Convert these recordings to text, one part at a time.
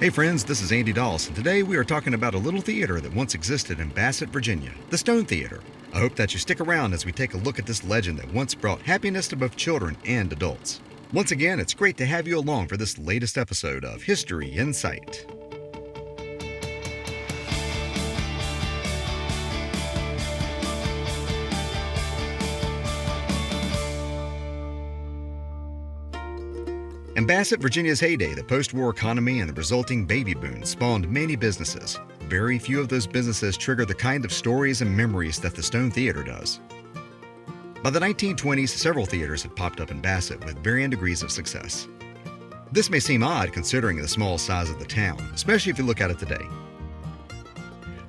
Hey friends, this is Andy Doss, and today we are talking about a little theater that once existed in Bassett, Virginia, the Stone Theater. I hope that you stick around as we take a look at this legend that once brought happiness to both children and adults. Once again, it's great to have you along for this latest episode of History in Sight. In Bassett, Virginia's heyday, the post-war economy and the resulting baby boom spawned many businesses. Very few of those businesses trigger the kind of stories and memories that the Stone Theater does. By the 1920s, several theaters had popped up in Bassett with varying degrees of success. This may seem odd considering the small size of the town, especially if you look at it today.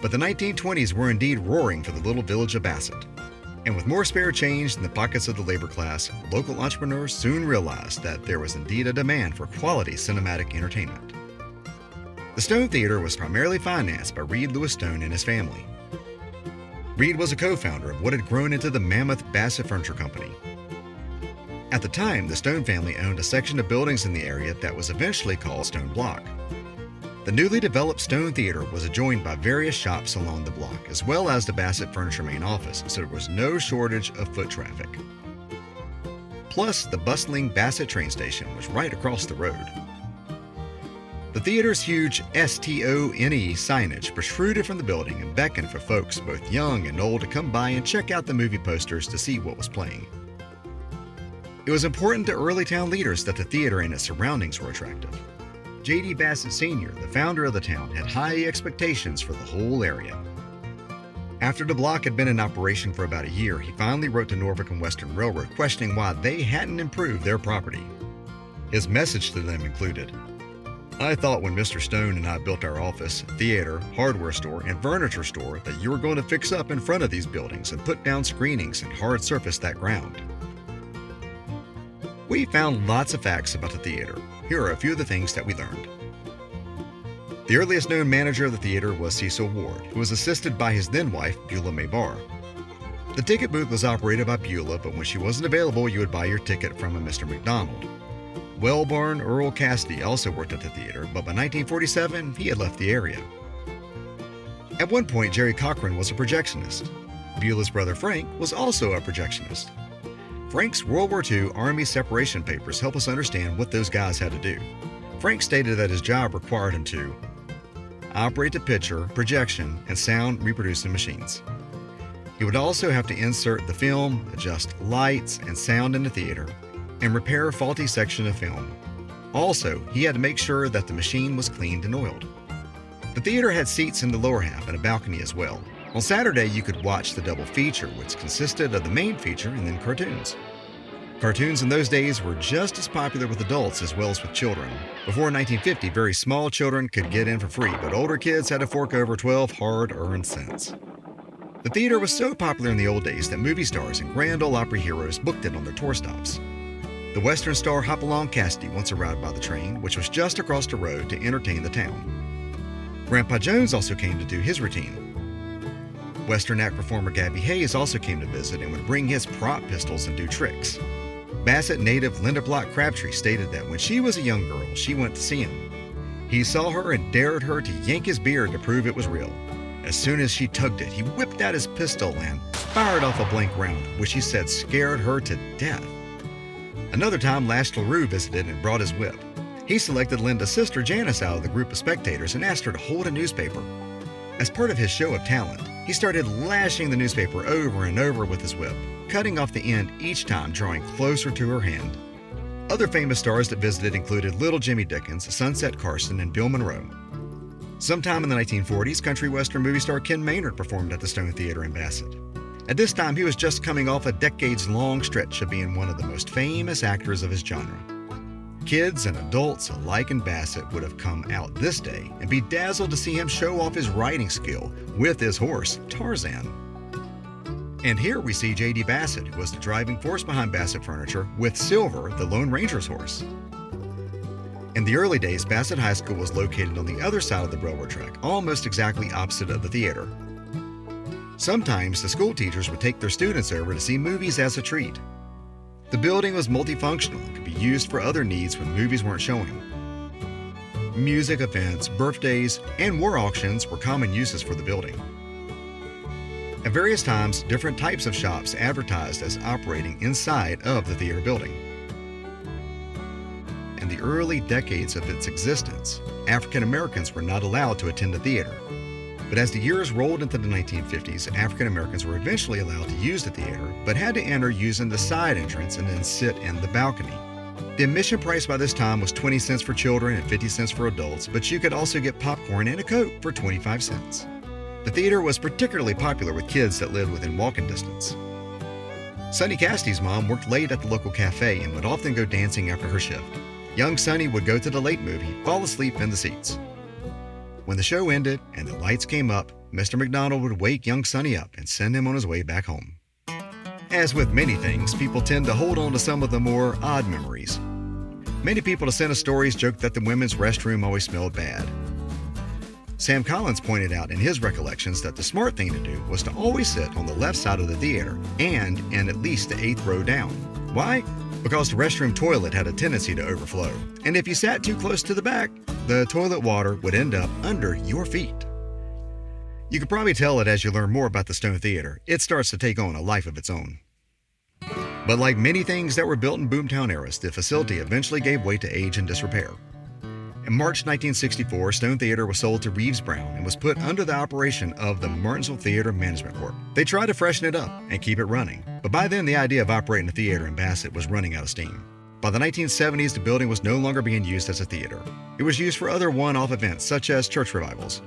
But the 1920s were indeed roaring for the little village of Bassett. And with more spare change in the pockets of the labor class, local entrepreneurs soon realized that there was indeed a demand for quality cinematic entertainment. The Stone Theater was primarily financed by Reed Lewis Stone and his family. Reed was a co-founder of what had grown into the mammoth Bassett Furniture Company. At the time, the Stone family owned a section of buildings in the area that was eventually called Stone Block. The newly developed Stone Theater was adjoined by various shops along the block, as well as the Bassett Furniture main office, so there was no shortage of foot traffic. Plus, the bustling Bassett train station was right across the road. The theater's huge S-T-O-N-E signage protruded from the building and beckoned for folks both young and old to come by and check out the movie posters to see what was playing. It was important to early town leaders that the theater and its surroundings were attractive. J.D. Bassett Sr., the founder of the town, had high expectations for the whole area. After the block had been in operation for about a year, he finally wrote to Norfolk and Western Railroad questioning why they hadn't improved their property. His message to them included, "I thought when Mr. Stone and I built our office, theater, hardware store, and furniture store that you were going to fix up in front of these buildings and put down screenings and hard surface that ground." We found lots of facts about the theater. Here are a few of the things that we learned. The earliest known manager of the theater was Cecil Ward, who was assisted by his then-wife, Beulah May Barr. The ticket booth was operated by Beulah, but when she wasn't available, you would buy your ticket from a Mr. McDonald. Wellborn Earl Cassidy also worked at the theater, but by 1947, he had left the area. At one point, Jerry Cochran was a projectionist. Beulah's brother Frank was also a projectionist. Frank's World War II Army separation papers help us understand what those guys had to do. Frank stated that his job required him to operate the picture, projection, and sound reproducing machines. He would also have to insert the film, adjust lights and sound in the theater, and repair a faulty section of film. Also, he had to make sure that the machine was cleaned and oiled. The theater had seats in the lower half and a balcony as well. On Saturday, you could watch the double feature, which consisted of the main feature and then cartoons. Cartoons in those days were just as popular with adults as well as with children. Before 1950, very small children could get in for free, but older kids had to fork over 12 hard-earned cents. The theater was so popular in the old days that movie stars and Grand Ole Opry heroes booked it on their tour stops. The Western star Hopalong Cassidy once arrived by the train, which was just across the road, to entertain the town. Grandpa Jones also came to do his routine. Western act performer Gabby Hayes also came to visit and would bring his prop pistols and do tricks. Bassett native Linda Block Crabtree stated that when she was a young girl, she went to see him. He saw her and dared her to yank his beard to prove it was real. As soon as she tugged it, he whipped out his pistol and fired off a blank round, which he said scared her to death. Another time, Lash LaRue visited and brought his whip. He selected Linda's sister Janice out of the group of spectators and asked her to hold a newspaper. As part of his show of talent, he started lashing the newspaper over and over with his whip, cutting off the end each time, drawing closer to her hand. Other famous stars that visited included Little Jimmy Dickens, Sunset Carson, and Bill Monroe. Sometime in the 1940s, country western movie star Ken Maynard performed at the Stone Theater in Bassett. At this time, he was just coming off a decades-long stretch of being one of the most famous actors of his genre. Kids and adults alike in Bassett would have come out this day and be dazzled to see him show off his riding skill with his horse, Tarzan. And here we see J.D. Bassett, who was the driving force behind Bassett Furniture, with Silver, the Lone Ranger's horse. In the early days, Bassett High School was located on the other side of the railroad track, almost exactly opposite of the theater. Sometimes the school teachers would take their students over to see movies as a treat. The building was multifunctional and could be used for other needs when movies weren't showing. music events, birthdays, and war auctions were common uses for the building. At various times, different types of shops advertised as operating inside of the theater building. In the early decades of its existence, African Americans were not allowed to attend the theater. But as the years rolled into the 1950s, African Americans were eventually allowed to use the theater, but had to enter using the side entrance and then sit in the balcony. The admission price by this time was 20 cents for children and 50 cents for adults, but you could also get popcorn and a Coke for 25 cents. The theater was particularly popular with kids that lived within walking distance. Sonny Cassidy's mom worked late at the local cafe and would often go dancing after her shift. Young Sonny would go to the late movie, fall asleep in the seats. When the show ended and the lights came up, Mr. McDonald would wake young Sonny up and send him on his way back home. As with many things, people tend to hold on to some of the more odd memories. Many people to send us stories joke that the women's restroom always smelled bad. Sam Collins pointed out in his recollections that the smart thing to do was to always sit on the left side of the theater and in at least the 8th row down. Why? Because the restroom toilet had a tendency to overflow, and if you sat too close to the back, the toilet water would end up under your feet. You can probably tell it as you learn more about the Stone Theater. It starts to take on a life of its own. But like many things that were built in boomtown eras, the facility eventually gave way to age and disrepair. In March 1964, Stone Theater was sold to Reeves Brown and was put under the operation of the Martinsville Theater Management Corp. They tried to freshen it up and keep it running, but by then the idea of operating a theater in Bassett was running out of steam. By the 1970s, the building was no longer being used as a theater. It was used for other one-off events, such as church revivals.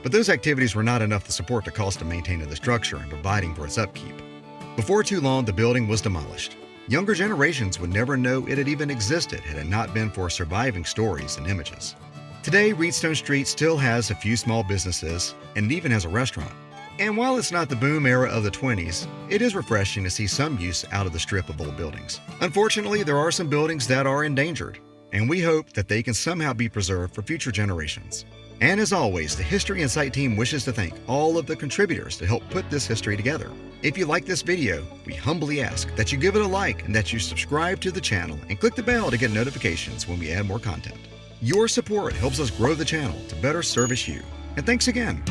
But those activities were not enough to support the cost of maintaining the structure and providing for its upkeep. Before too long, the building was demolished. Younger generations would never know it had even existed had it not been for surviving stories and images. Today, Reedstone Street still has a few small businesses, and it even has a restaurant. And while it's not the boom era of the 20s, it is refreshing to see some use out of the strip of old buildings. Unfortunately, there are some buildings that are endangered, and we hope that they can somehow be preserved for future generations. And as always, the History Insight team wishes to thank all of the contributors to help put this history together. If you like this video, we humbly ask that you give it a like and that you subscribe to the channel and click the bell to get notifications when we add more content. Your support helps us grow the channel to better service you. And thanks again.